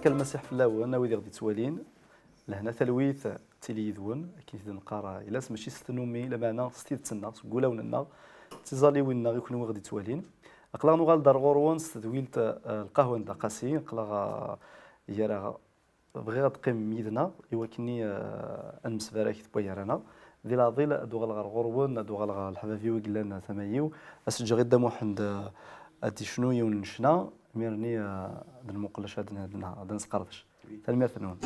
كان المسيح في الاول انا ويدي غادي توالين لهنا تلويث تيليذون كاين نقرا الا ماشي ستنومي لا معنى ستي تسنى قولاونا تيزالي وين غيكونوا غادي توالين اقلا نوغال دار غورون ستدويلت القهوه ندا قاسين اقلا هي راه بغي غتقيم ميدنا يوكني انمس باراك بويرانا دي لا ظل دوغال غورون دوغال الحبابيو قلنا ثمايو اسجل غدا محمد ادي شنو يونشنا ميرني المقلش هذا نسقردش تلمير ثنون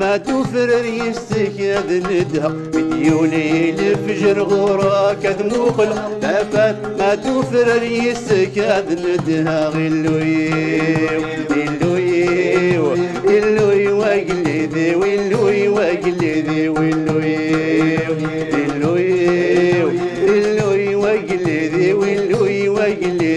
ما توفر يستك هذا ندها مديولي الفجر غورا كذ مقل تفات ما توفر يستك هذا ندها غلوي غلوي غلوي وقلدي ولوي وقلدي ولوي غلوي غلوي وقلدي ولوي وقلدي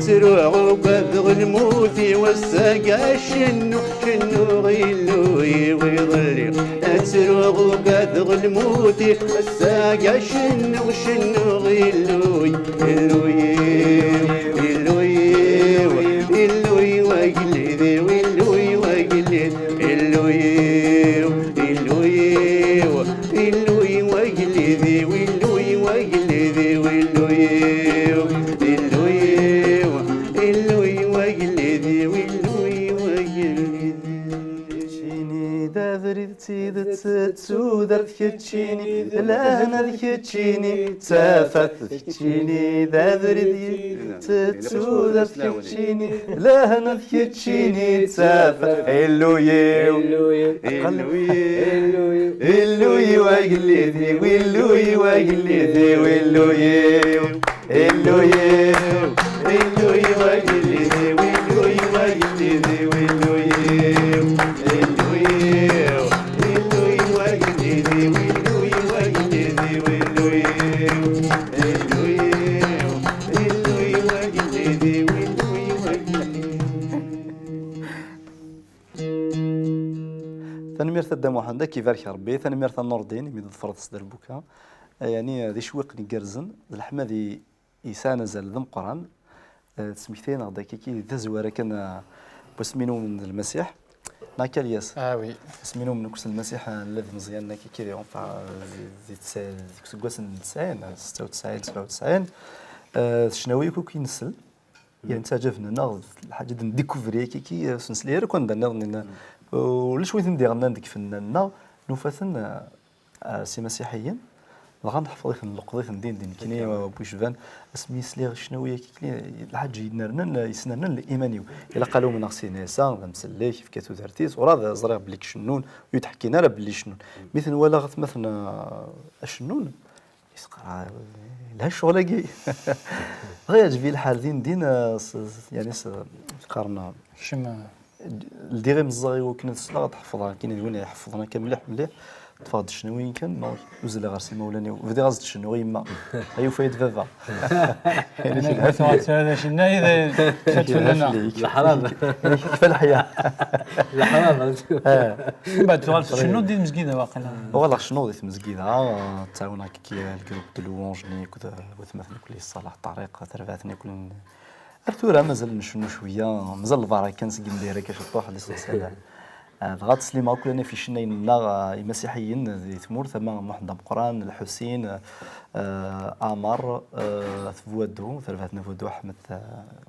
تروح وبذغ الموت والساقا شنو غيلوي ويظلي تروح وبذغ الموت والساقا شنو غيلوي اللوي اللوي اللوي وقلدي واللوي وقلدي اللوي اللوي اللوي وقلدي واللوي وقلدي واللوي تسودر كتشيني لهنا كتشيني تافت كتشيني دادري تسودر كتشيني لهنا كتشيني تافت اللوي اللوي وقلدي واللوي وقلدي واللوي اللوي اللوي وقلدي واللوي وقلدي واللوي ثانميرث الدموح عندك كيف يبارك ربي ثانميرث النوردين ميد فرض صدر بوكا يعني ذي شويق نقرزن الحمادي يسانا زال ذم قران تسميتين هذا كي ذا زواره كان بسمينو من المسيح ناكالياس وي اسمينو من كوس المسيح الذي مزيان كي كي فا زيت كوس 90 96 97 شناوي كو كينسل يعني تعجبنا ناض الحاجه نديكوفري كي سنسلير كون ناض ولاش وين ندير عندك فناننا نوفاثن سي مسيحيين غنحفظ لك القضيه دين كاين بوشفان اسمي سليغ شناويه كي الحاج ينرنا يسنرنا الايمانيو الا قالوا من اغسينيسا مسلي كيف كاتو دارتيس وراه زريغ بليك شنون ويتحكينا راه بلي شنون مثل ولا مثلا الشنون يسقى لا شغل كي غير جبي الحال دين يعني قارنا شما الديغي مزاغي وكنا تسلا تحفظها كاين وين يحفظنا كامل مليح تفاض شنو وين كان وزل غارسي مولاني وبدا غازت شنو يما هي فايد بابا يعني في هذا شنو اذا كتف لنا الحرام كيف الحياه الحرام بعد تغال شنو دير مسكينه واقيلا والله شنو ديت مسكينه تعاونا كي الجروب دو لوونجني كذا وثمثني كل الصلاح الطريق ترباتني كل ارتورا مازال نشنو شويه مازال الفارا كان سكين دايره كيشطوح عليه الصلاه غاد سليما كلنا في شنينا المسيحيين ذي ثمور ثما محمد قران الحسين عمر ثفوادو ثلاثنا فودو احمد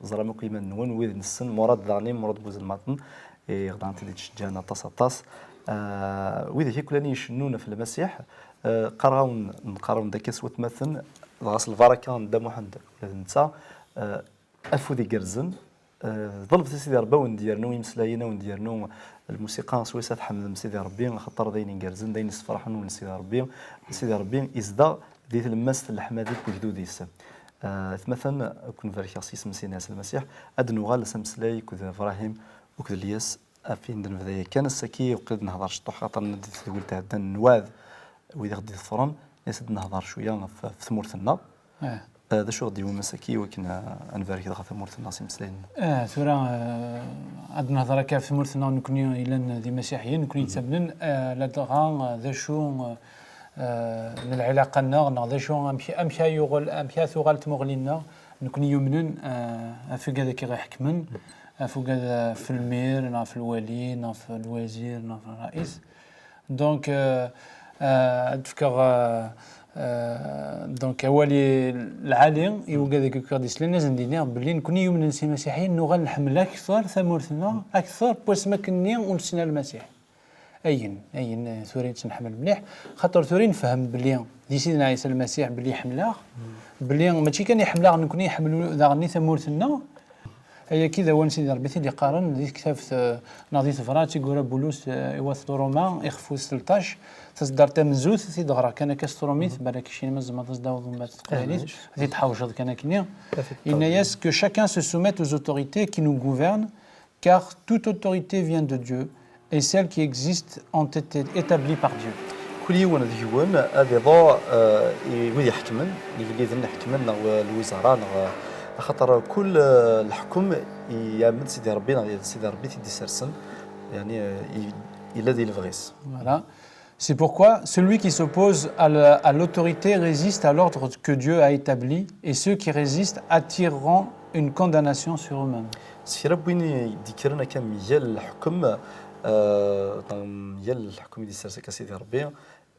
زرامو قيمه نون ويد نسن مراد داني مراد بوزلماطن غدان تدي تشجانا طاس ويد هي كلنا يشنونا في المسيح قراون نقراون داك سوت مثلا غاس البركه دا محمد نتا افو دي قرزن ظل في سيدي ربي ونديرنو يمسلاينا ونديرنو الموسيقى سويسات حمد سيدي ربي خاطر داين قرزن داين يسفرحون من سيدي ربي ازدا ديت الماس الحمادي كجدوديس مثلا كون فارياسي سمسي ناس المسيح ادنو غال سمسلاي كذا ابراهيم وكذا الياس فين دن فدايا كان السكي وقد نهضر شطو خاطر نديت قلت هذا النواذ واذا غديت الفرن ياسد نهضر شويه في ثمورتنا هذا شو غدي هو مساكي وكنا انفارك دغ ثمورت الناس مسلين ثورا عندنا نهضر كاع في ثمورتنا نكوني الا دي مسيحيين نكوني تسبنن لا دغا ذا شو العلاقه لنا ذا شو امشي يغل امشي ثوغال تمغلينا نكوني يؤمنون في هذا كي غيحكمن فوق هذا في المير في الولي في الوزير في الرئيس دونك تفكر دونك اولي العالي يوجد ذاك الكرديس لنا زندينا بلي نكون يوم نسي مسيحيين نغال نحمل اكثر ثمورتنا اكثر بوس ما كني ونسينا المسيح اين ثورين تنحمل مليح خاطر ثورين نفهم بلي دي سيدنا عيسى المسيح بلي يحملها بلي ماشي كان يحملها نكون يحملوا ذا ثمورتنا هي كذا وين سيدي ربي اللي قارن ذيك كتاب ناضي فراتي يقول بولس يواث روما يخفو 16 تصدر تمزوث سيد غرا كان كاستروميث بالك شي مزما تصداو ما تقاليت هذه تحوش كان كنيا il n'est que chacun se soumette aux autorités qui nous gouvernent car toute autorité vient de Dieu et celles qui existent ont été établies par Dieu كل يوم ديوان هذا ضوء ويدي يحكمن اللي ذن يحكمن الوزراء خاطر كل الحكم يامن سيدي ربي تيدي سرسن يعني إلا دي الفغيس. Voilà. C'est pourquoi celui qui s'oppose à l'autorité résiste à l'ordre que Dieu a établi et ceux qui résistent attireront une condamnation sur eux-mêmes. سي ربي ذكرنا كم يال الحكم يال الحكم يدي سرسك سيدي ربي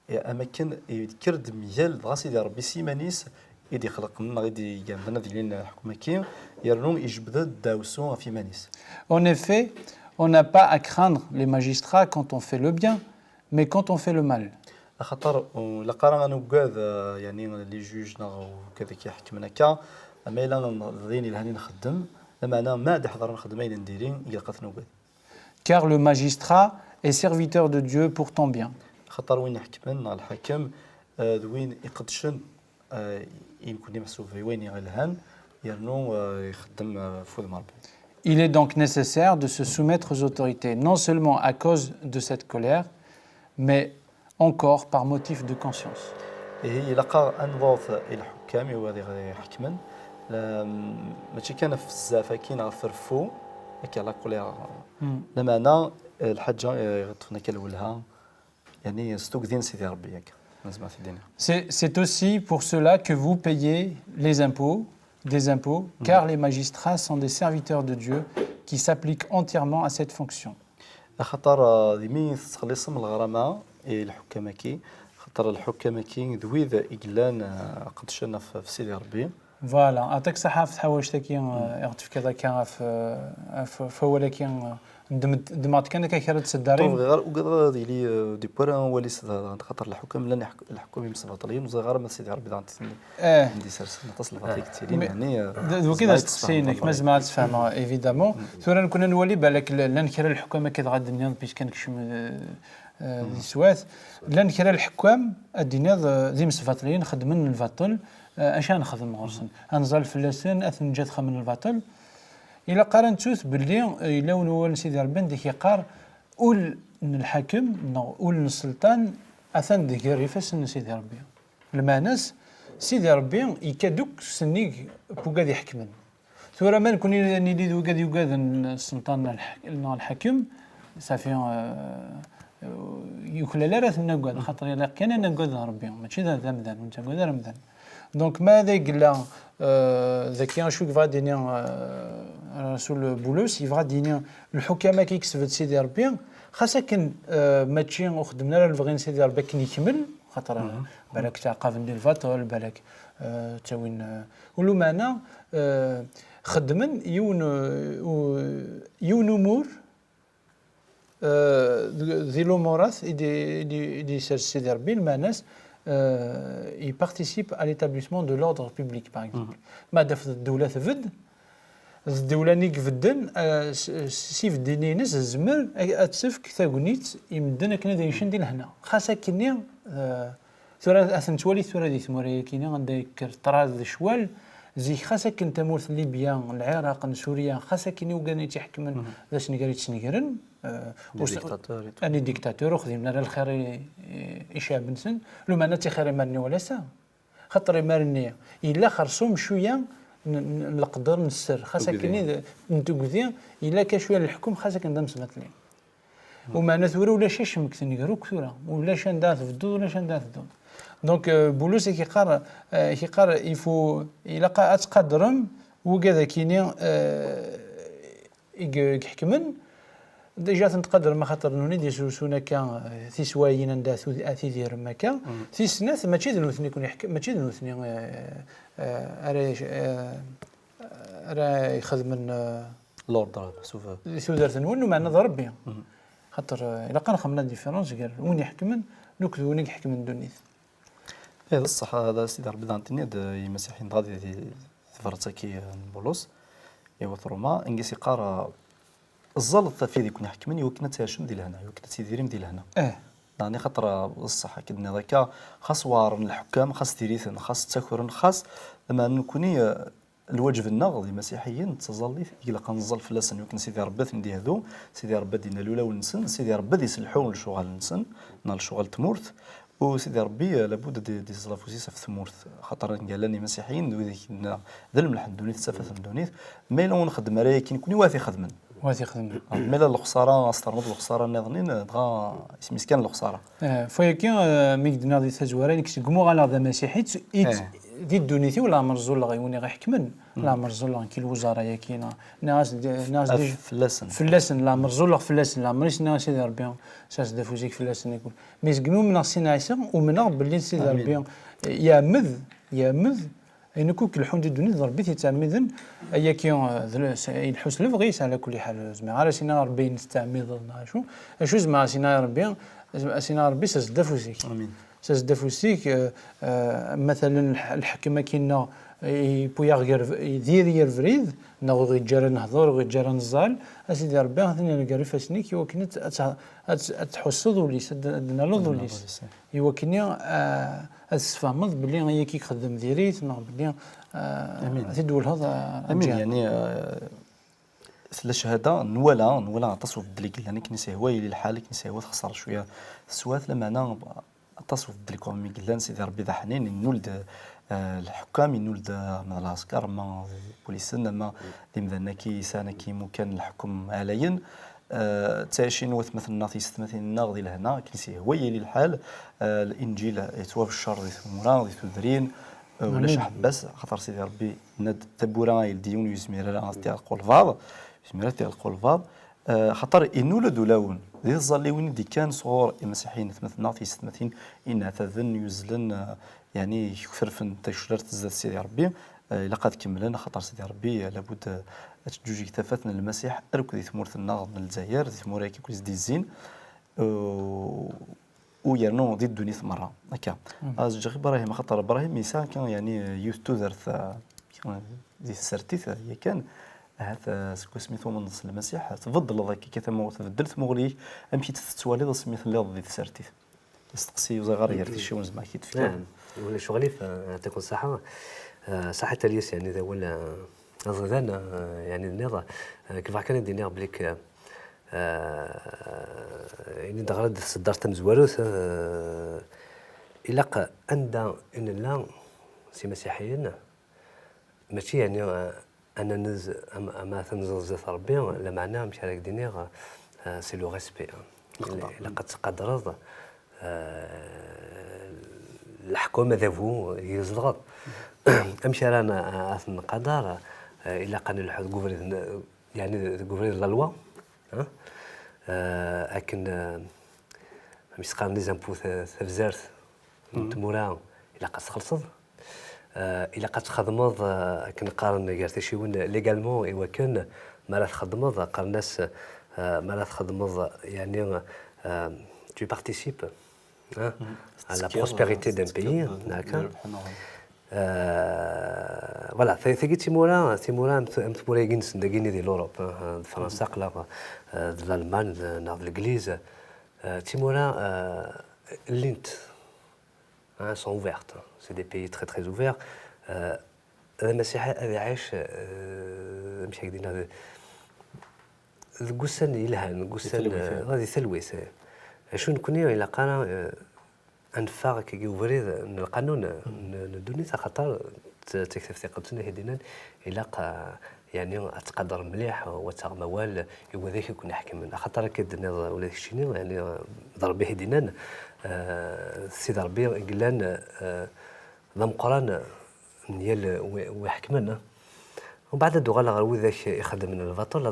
أماكن يذكر دميال دغا سيدي ربي سيمانيس يدي خلقنا غادي يعملنا ديالين الحكومه كي يرنو يجبد داوسو في مانيس. En effet, on n'a pas à craindre les magistrats quand on fait le bien, mais quand on fait le mal. خاطر لا قرا نوكاد يعني لي جوجنا وكذا كيحكمنا كا اما الا ذيني لهاني نخدم لما انا ما دي حضر نخدم اين نديرين يلقات نوكاد. Car le magistrat est serviteur de Dieu pour ton bien. خاطر وين يحكمنا الحكم وين يقدشن يمكن يمسو في وين يغلهان يرنو يخدم فوق المربي. Il est donc nécessaire de se soumettre aux autorités, non seulement à cause de cette colère, mais encore par motif de conscience. هي لقى انظاف الحكام وهذه يحكمن ماشي كان في الزافه كاين غفرفو هكا على كولير لما انا الحاجه غتفنا كالولها يعني ستوك سيدي ربي هكا. C'est aussi pour cela que vous payez des impôts, car les magistrats sont des serviteurs de Dieu qui s'appliquent entièrement à cette fonction. خاطر ديمي تخلص من الغرامه الحكامه كي خاطر الحكامه كي ذويذ اقلان قدشنا في سيدي ربي فوالا عطيك صحة في حوايج تاكي يغتف كذا كان في ولكن دمات كان كيخرج طوف السدارين غير وقدر ديالي دي بوران ولي خاطر الحكام لن الحكام مسبطلين وصغار ما سيدي ربي دانت عندي سرس نتصل فاتيك تيرين يعني وكذا تسينك مازال ما تفهم ايفيدامون ثورا كنا نولي بالك لان كرا الحكام كي غاد الدنيا باش كان كشم دي سوات لان كرا الحكام الدنيا زي مسبطلين خدمن الفاطل عشان نخدم غرسن انزل فلسن اثن جات خمن الباطل الى قارن توث باللي الا ونول سيدي ربي ديك يقار اول الحاكم اول السلطان اثن ديك ريفاس سيدي ربي المانس سيدي ربي يكادوك سنيك بوكاد يحكمن ثورة ما نكون نيدي وكاد يوكاد السلطان الحاكم صافي يخلى لا راث نقعد خاطر الا كان نقعد ربي ماشي هذا مدان وانت قعد رمضان دونك ماذا قال ذاك شوك فاديني رسول بولوس يفغى ديني الحكامه كيكسب سيدي ربي خاصه كن ماشي وخدمنا الفغين سيدي ربي كن يكمل خاطر بالك تعقاب ندير الفاطول بالك تاوين ولو معنا خدمن يون امور ذي الامورات دي سيدي ربي الماناس il participe à l'établissement de l'ordre public par exemple. ما دافت الدولة تفد الدولة نيك فدن سيف دينينس الزمر اتسفك ثاغنيت يمدن كنا دايشن دي لهنا خاصة كني ثورة اثن توالي ثورة دي ثموريا كينا عندك طراز شوال زي خاصة كنت مورث ليبيا العراق سوريا خاصة كني وكاني تحكمن باش نقريت سنيغرن اني ديكتاتور وخدمنا على الخير اشاب بنسن لو ما نتي خير مالني ولا سا خاطر مالني الا خرصوم شويه نقدر نسر خاصه كني نتوكذي الا كشويه الحكم خاصه كندم سمتلي وما نثور ولا شاش مكثني غير كثوره ولا شان دات فدو ولا شان دات فدو دونك بولوس كيقار يفو الا اتقدرم وكذا كيني يحكمن ديجا تنتقدر ما خاطر نوني دي سوسونا كان في سوايين نداثو اثي دير مكا في سنات ماشي دنوثني يكون يحكم ماشي دنوثني راه يخدم من لوردر سوف سودرت نونو معنا ضربي خاطر الا كان خمنا ديفيرونس قال وين يحكمن نوك وين يحكمن دونيث هذا الصح هذا سيدي ربي دانتني مسيحيين غادي فرتكي بولوس يوثرما انجسي قارا الزلط في ذيك نحكمني يوكنا تاشم ديال هنا يوكنا تيديريم ديال هنا يعني خاطر الصح كدنا ذاك خاص وارن الحكام خاص تيريثن خاص تاكورن خاص لما نكوني الواجب النغض المسيحيين تظلي إلا كنظل فلاسن يمكن سيدي ربي ندي هذو سيدي ربي دينا الاولى والنسن سيدي ربي يسلحوا لشغل النسن نال شغل تمورث وسيدي ربي لابد دي زلافوسيس في ثمورث خاطر قال لي مسيحيين ذيك ذل ملح الدونيت سفه الدونيت ما الا نخدم راهي كنكوني واثي خدمن واثي خدمن مالا الخساره استرمض الخساره نظنين دغا مسكين الخساره فيكين ميكدنا دي تزوارين كيسقمو على ذا مسيحي دي الدونيتي ولا مرزول غيوني غيحكمن لا مرزول كي الوزاره يا كاينه ناس دي فلاسن لا مرزول فلاسن لا مريش ناس سيدي ربي ساس دافوزيك فلاسن يقول ميزقمو من سينا عيسى ومن باللي سيدي ربي يا مذ اينكو كل دي الدنيا ضربي تتعمدن ايا كي الحس لفغيس على كل حال زعما على سينا ربي نستعمد شو زعما سينا ربي ساس دافوزيك امين ساس دافوسيك مثلا الحكمه كينا يبويا يدير يرفريد نغ غير نهضر غير نزال اسيدي ربي غادي نقري فاسنيك يوكني تحسد وليس دنا لوض وليس يوكني اسفهمض بلي هي كي خدم ديريت نغ بلي تدول هذا امين يعني الشهاده نولا تصوف دليك يعني كنيسه هو للحال كنيسه هو تخسر شويه السوات لما انا تصوف دليك مي قلان سيدي ربي ذا حنين نولد الحكام ينولد من العسكر ما بوليسنا ما لمذنا كي سانا كي مكان الحكم عليا تاشين وثمثلنا في ستمثلنا غادي لهنا كنسي هو يلي الحال الانجيل يتوافى الشر ذي ثمورا ذي ثذرين ولا شي حباس خاطر سيدي ربي ند تبورا يلديون يسمير راه تاع القلفاض يسمير تاع القلفاض خاطر ينولد لاون ذي الظليوين دي كان صغور المسيحيين ثمثلنا في ستمثلين ان تذن يزلن يعني يكفر فن تشرر تزاد سيدي ربي إلا قد كملنا خاطر سيدي ربي لابد تجوج كتافاتنا المسيح أركض ثمورتنا من الجزائر ثمورة كيكوز دي الزين ويرنو ضد دونيث مرة هكا أزجغ إبراهيم خاطر إبراهيم إنسان كان يعني يوثو ذرث ذي السرتيث هي كان هذا سكو سميتو من نص المسيح تفضل ذاك كيتم تبدلت مغلي أمشي تتوالي ذا سميت اللي ذي السرتيث يستقسي وزغار يرتي شي ونز ما كيتفكر نعم ولا شغلي يعطيكم الصحة صحة الياس يعني ذا ولا أظن يعني النظام كيف كان دينير بليك يعني دغرد صدرت مزواروث إلا عند إن لا سي مسيحيين ماشي يعني أنا أما تنزل ربي لا معناه مش هذاك دينير سي لو ريسبي إلا قد تقدر الحكومة ذابو يزغط أمشي رانا نقدر إلا قانون الحد غوفرين يعني غوفرين لا لوا لكن مش قانون لي زامبو ثفزارت تمورا إلا قد تخلصد إلا قد تخدمض كنقارن كارتي شي ون ليغالمون إوا كان ما لا تخدمض قال الناس ما لا تخدمض يعني tu participes à la prospérité d'un pays d'accord voilà ثقيت تيمورا تيمورا يجنس ندقيني دي لوروب فرنسا قلا الالمان ناض الانجليز تيمورا لينت sont ouvertes c'est des pays très très ouverts المسيحيه هذه عايش مش هكذا القسن يلهن قسن غادي ثلويث شو نكوني الى قانا انفاق كي وريد القانون ندوني خاطر تكتف ثقتنا هدينا الى يعني اتقدر مليح وتغموال هو ذاك يكون يحكم خاطر كدنا ولا شيني يعني ضربي هدينا سي ضربي قلان ضم قران ديال ويحكمنا ومن بعد دوغال غير ذاك يخدم من الفاطور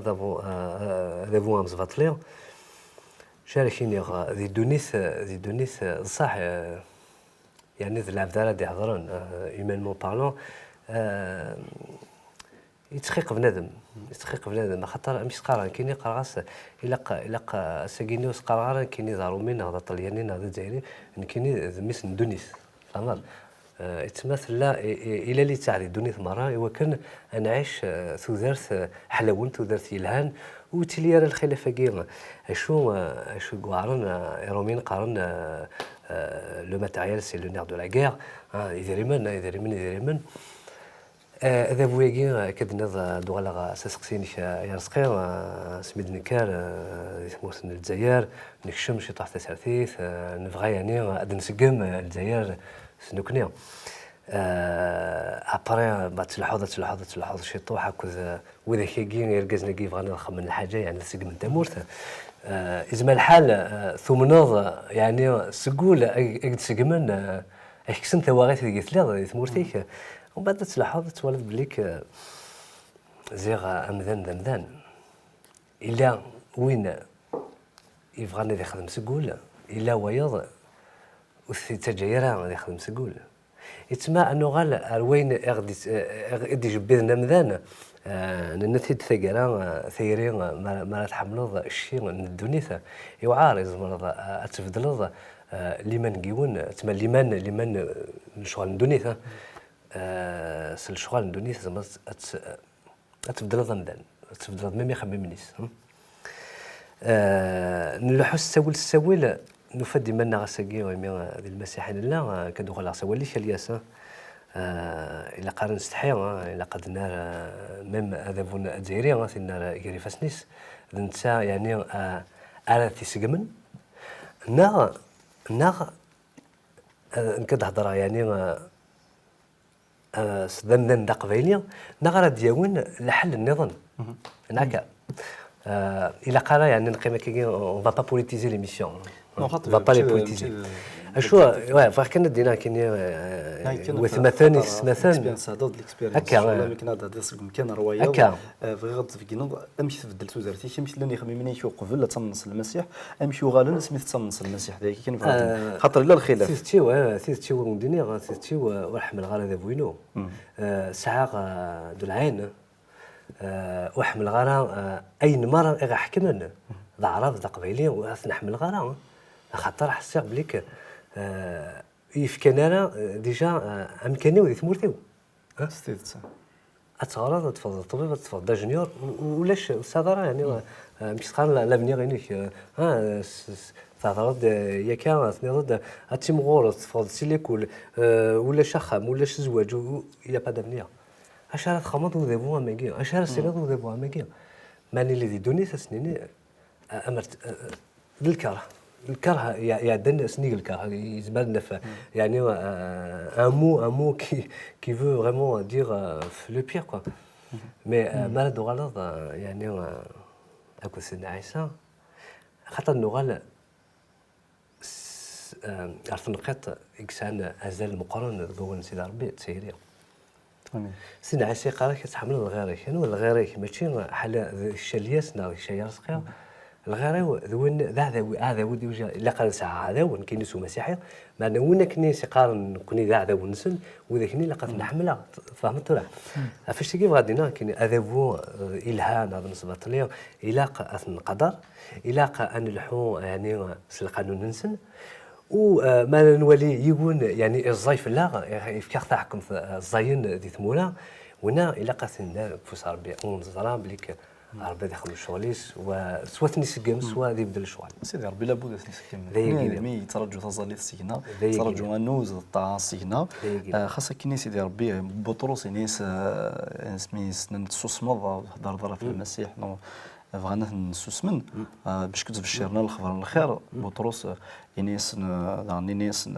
ذابو امز فاطلير شاركيني ذي دونيث صح يعني ذي العبدالة دي حضران ايمانمون بارلون يتخيق بنادم خاطر مش قارن كيني قراص الا ساكينيوس قرارا كيني ضارومين هذا طليانين هذا جزائري كيني ميس دونيث فهمت يتمثل لا الى اللي تاع دونيث مرة ايوا كان نعيش ثوذرت حلون ثوذرت يلهان وتليار الخلافه كيما شو قارن رومين قارن لو ماتيريال سي لو نير دو لا غير يدير من هذا بويكي كدنا دوغالا ساسقسيني يا رزقي سميد نكار يسموه الجزائر نكشم شي طاح تسرثيث نبغى يعني غادي نسقم الجزائر سنكني ابري تلحظ شي طوح هكذا واذا كيجي يركزنا كيف غادي نخمم الحاجه يعني نسقم انت مورث إزما الحال ثم نوض يعني سقول أجد سقمن أحسن ثواغيت اللي قلت لي ثمورتيك ومن بعد تلاحظ تولد بليك زيغ أمذان إلا وين يبغى يخدم سقول إلا ويض وتجيرها غادي يخدم سقول يتما أنه غال وين غادي جبدنا مذان ننتهد ثقرا ثيرين ما تحملض الشيء من الدنيا يعارض مرض أتفضل لمن جيون تما لمن نشغل الدنيا سل شغل الدنيا زعما أتفضل ضمدان أتفضل ميم يخمم نيس نلوحو السويل نفدي منا غساقي ويمي ذي المسيحيين لا كدو غلا سوالي الياس إلا قارن نستحي إلا قد نار ميم هذا بون الجزائري غادي نار يجري فاسنيس نتا يعني أرثي سقمن ناغ نكد هضرة يعني صدمنا دا قبيلية ناغ راه دياون لحل النظام هناك إلا قارا يعني نقيم كي on va pas politiser l'émission on va pas les politiser اشو فاك كان دينا كاين وثمثاني الاكسبيرينس هذا الاكسبيرينس هكا ما كنا هذا كان روايه هكا بغي غتفكينا امشي تبدلت وزارتي مش لاني خميمني شو قبل تنص المسيح امشي غالا سميت تنص المسيح ذاك كاين خاطر لا الخلاف سيتي ومديني سيتي ورحمل غالا ذا بوينو ساعه دو العين وحمل غالا اين مره غا حكمنا ذا عرب ذا قبيلي ونحمل غالا خاطر حسيت بليك يفكنا ديجا امكاني ودي ثمورتيو ستيت اتغرض تفضل الطبيب تفضل جونيور ولاش صدر يعني مش صار لافنيغ هناك تعرض يا كان تنضد اتي مغور تفضل سيليكول ولا شخم ولا زواج يا با دافنيغ اشار خمط وذبوها ماكي اشار سيليك وذبوها ماكي ماني اللي دوني سنين امرت الكره يعدن سنيق الكره يزبالنا يعني un mot qui veut vraiment dire le pire quoi mais مرض غلط يعني اكو سيدنا عيسى خاطر نغال عرف نقاط إكسان أزال المقارنة ذو سيدنا ربي تسيريا سيدنا عيسى قال كتحمل الغيري شنو الغيري ماشي حال الشلياس نا شي رزقيا الغيري ذوين هذا ودي وجه لا قال ساعه هذا وين كينسو مسيحي ما وين كني سيقارن كوني هذا ونسن وذاكني لقات نحملها فهمت ولا فاش كيف غادينا كاين اذابو الهام هذا بالنسبه لي الاق اثن القدر الاق ان الحو يعني القانون ننسن وما نولي يقول يعني الزايف لا يفكر تاعكم في الزاين دي ثمولا ونا الاق اثن فوس ربي ونزرا بليك ربي يدخل الشغليس وسوا تنسقم سوا يبدل الشغل سيدي ربي لابد تنسقم مي ترجو تظل السينا ترجو انوز طاع السينا خاصك كني سيدي ربي بطرس نيس سميس نتسوسمض هضر في المسيح بغينا نسوسمن باش كتب الشيرنا الخبر الخير بطرس ينيس نيس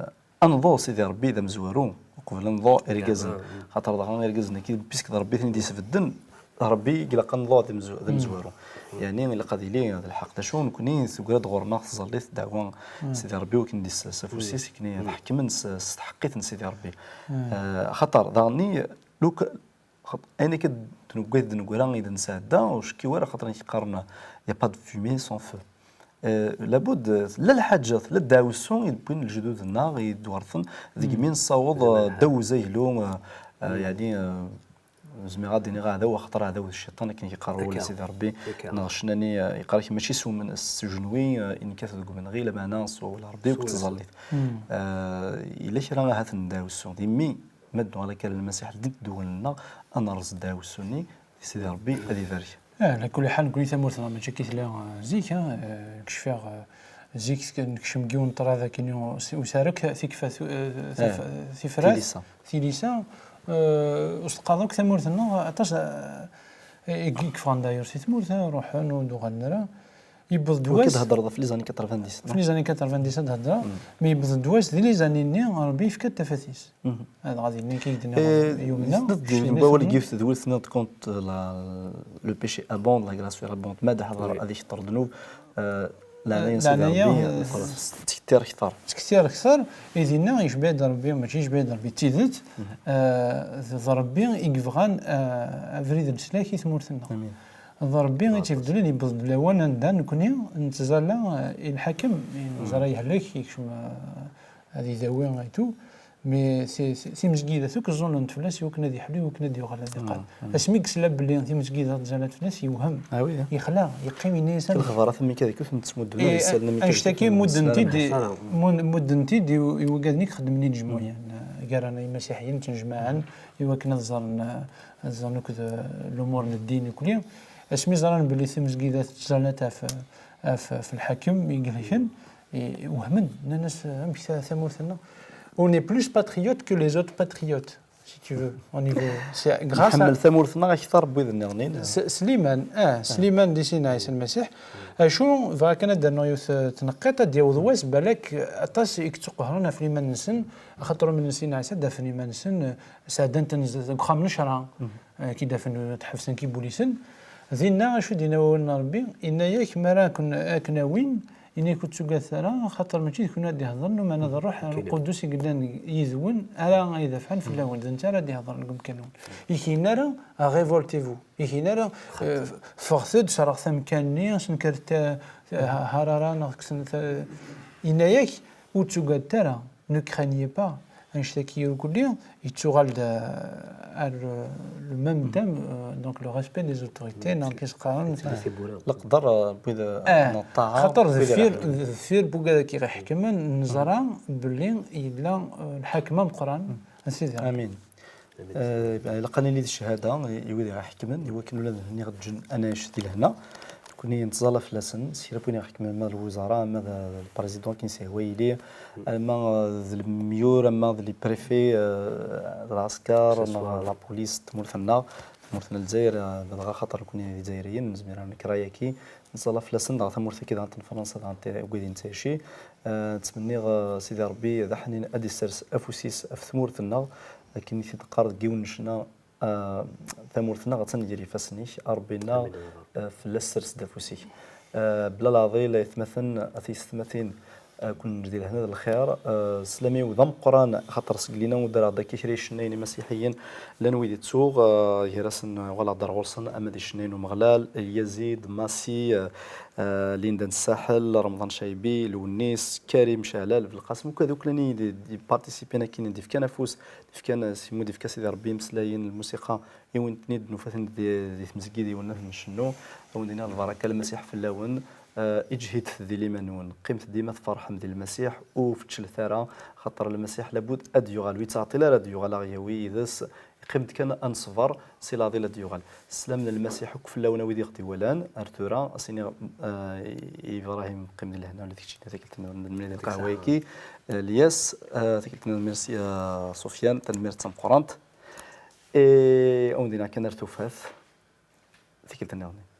انضو سيدي ربي ذا مزورون قبل نضو اريكازن خاطر ضغنا اريكازن كي بيسك ربي ثني ديس في الدن ربي قال قنضو ذا مزورو يعني اللي قضي لي هذا الحق شون كوني سكرات غورنا تظليت دعوان سيدي ربي وكندي سافوسيس كني نحكم استحقيت سيدي ربي خاطر ضغني لوك انا كنقعد نقول اذا نساعدا وشكي ورا خاطر نقارن يا با دو فومي سون فو لابد لا الحاجات لا الداوسون يبين الجدود النار يدورثن ذيك مين صوض دو زيلو يعني زعما غادي هذا هو خطر هذا الشيطان كان يقروا لسيدي ربي نغشناني يقرا لك ماشي سو من السجنوي ان كتب من غير ما ناس ولا ربي وتزليت الا شرا هذا نداوسون ديمي مدوا على كلام المسيح ضد دولنا انا رز داوسوني سيدي ربي هذه ذريه على كل حال نقول ثمورتنا ماشي كيتلا زيك كشفاغ زيك نكشم كيون طرا ذاك وسارك ثيكفا ثفراس ثيليسا وسقاضوك ثمورتنا عطاش يكفان داير سي ثمورتنا روحون ودوغالنا يبض دواس كتهضر في لي زاني 90 في لي زاني 90 هضره مي يبض دواس لي زاني ني ربي فكا التفاتيس هذا غادي ني كيدنا يومنا ضد هو اللي كيف تدول سنه كونت لو بيشي ابون لا غراس ابون ماذا حضر هذه شطر ذنوب لا نسى كثير كثر إذن يشبه ربي ماشي يشبه ربي تيدت ربي يقفغان أفريد السلاكي ثمورتنا ربي يتفضل لي بلوانا ندان نكوني نتزالا الحاكم نزرا يهلك يكشم هذه ذوي غايتو مي سي مسكيده ثوك الزون نتفلاس وكنا دي حلو وكنا دي غلا دقات اسميك سلاب بلي انت مسكيده تزالت فلاس يوهم يخلع يقيم الناس الخبرات من كذا كيف تسمد لنا يسالنا من كذا اشتكي مدنتي دي يوقدني خدمني نجمويا قال انا مسيحيين تنجمعا يوكنا نظرنا كذا الامور الدين وكل اسمي زران بلي سي مسكيده تزالتها في الحاكم يقول وهمن الناس مشى ثمورتنا on est plus patriotes que les autres patriotes, si tu veux, au niveau. C'est grâce à. سليمان دي سينا عيسى المسيح شو فاكنا درنا يوث تنقيطه ديال ذواس بالك اطاس يكتقهرنا في ليمان نسن خاطر من سينا عيسى دافن ليمان نسن سادن تنزل خام نشرا كي دافن تحفسن كي بوليسن ذينا شو دينا ولنا ربي ان ياك مرا كنا وين إني كنت ثرا خاطر ماشي كنا دي هضر ما انا الروح القدس يقدر يذون على يدفعن في الاول انت راه دي هضر لكم كانون يكينا راه غيفولتيفو يكينا راه فورثد شرح ثم كانني شنكرت هرارا نقصن إناياك وتسوغاد ترى ne craignez pas نشتكي يقول لي يتشغل le même thème donc le respect des autorités donc يسقان القدر بيد نطاع خاطر ذفير بوكا كي غيحكم نزرع باللي يلا الحاكمه بقران سيدي امين لقاني لي الشهاده يودي غيحكم يمكن ولا هني غتجن انا شتي لهنا كوني نتزالا في لسن سير بوني غيحكم ما الوزراء ما البريزيدون كينسيهوي لي ما الميور ما لي بريفي العسكر لا بوليس تمورثنا الجزائر هذا خاطر كوني جزائريين زميران كراياكي نتزالا في لسن دغ تمورث كي دغ فرنسا دغ وكيدين تاشي نتمنى سيدي ربي ذا حنين ادي سرس افوسيس ثمورثنا لكن في تقارض كيونشنا ثمورثنا غتنديري فاسنيش ربنا في لسرس دافوسي بلا لاضي لا يتمثل اثيستمثين كون ندير هنا الخير سلامي وضم قران خاطر سقلينا ودار هذا كيشري الشنين مسيحيين لان ويدي تسوق يرسن ولا دار غرسن اما دي الشنين ومغلال يزيد ماسي ليندن الساحل رمضان شايبي لونيس كريم شلال في القاسم وكذوك لاني دي بارتيسيبينا كاين دي في كنافوس في كان سيمو دي في كاسيدي ربي مسلاين الموسيقى يوين تنيد نوفاتن دي تمزكيدي ونفهم شنو وندينا البركه المسيح في اللون اجهد ذي لمنون قيمت ديما فرح ديال المسيح وفتش الثرى خاطر المسيح لابد اديوغال ويتعطي لا ديوغال غيوي ذس قيمت كان انصفر سي لا ديال ديوغال سلام المسيح وكف اللون ويدي غدي ولان ارتورا سيني ابراهيم قيم لهنا ولا ديكشي هذيك من القهويكي الياس هذيك ميرسي سفيان تنمير تنقرانت اي اوندينا كان ارتوفاث ذيك التناوني